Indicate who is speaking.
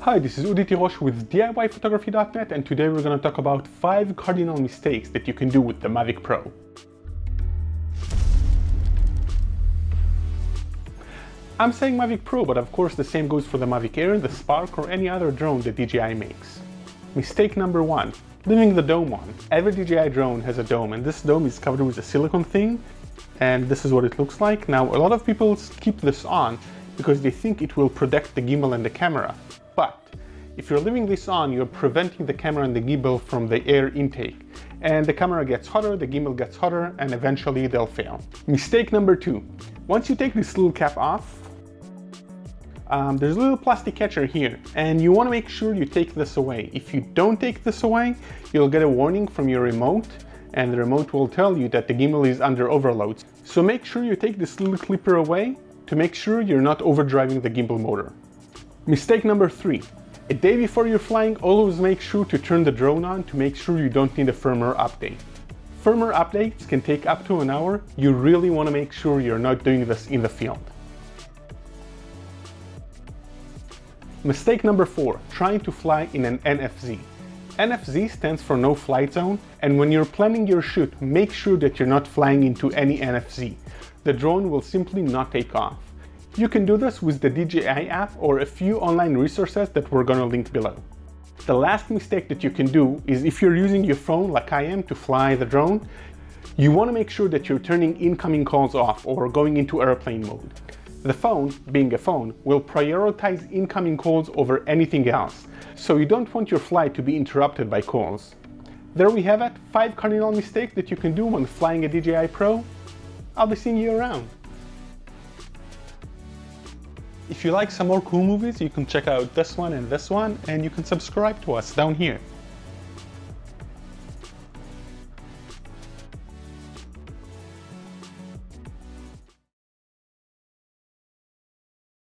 Speaker 1: Hi, this is Udi with DIYPhotography.net, and today we're going to talk about 5 cardinal mistakes that you can do with the Mavic Pro. I'm saying Mavic Pro, but of course the same goes for the Mavic Air, the Spark, or any other drone that DJI makes. Mistake number 1, leaving the dome on. Every DJI drone has a dome, and this dome is covered with a silicone thing, and this is what it looks like. Now, a lot of people keep this on because they think it will protect the gimbal and the camera. But if you're leaving this on, you're preventing the camera and the gimbal from the air intake. And the camera gets hotter, the gimbal gets hotter, and eventually they'll fail. Mistake number 2. Once you take this little cap off, there's a little plastic catcher here, and you want to make sure you take this away. If you don't take this away, you'll get a warning from your remote, and the remote will tell you that the gimbal is under overload. So make sure you take this little clipper away to make sure you're not overdriving the gimbal motor. Mistake number 3. A day before you're flying, always make sure to turn the drone on to make sure you don't need a firmware update. Firmware updates can take up to an hour. You really want to make sure you're not doing this in the field. Mistake number 4. Trying to fly in an NFZ. NFZ stands for no flight zone, and when you're planning your shoot, make sure that you're not flying into any NFZ. The drone will simply not take off. You can do this with the DJI app or a few online resources that we're going to link below. The last mistake that you can do is if you're using your phone like I am to fly the drone, you want to make sure that you're turning incoming calls off or going into airplane mode. The phone, being a phone, will prioritize incoming calls over anything else, so you don't want your flight to be interrupted by calls. There we have it, 5 cardinal mistakes that you can do when flying a DJI Pro. I'll be seeing you around. If you like some more cool movies, you can check out this one, and you can subscribe to us down here.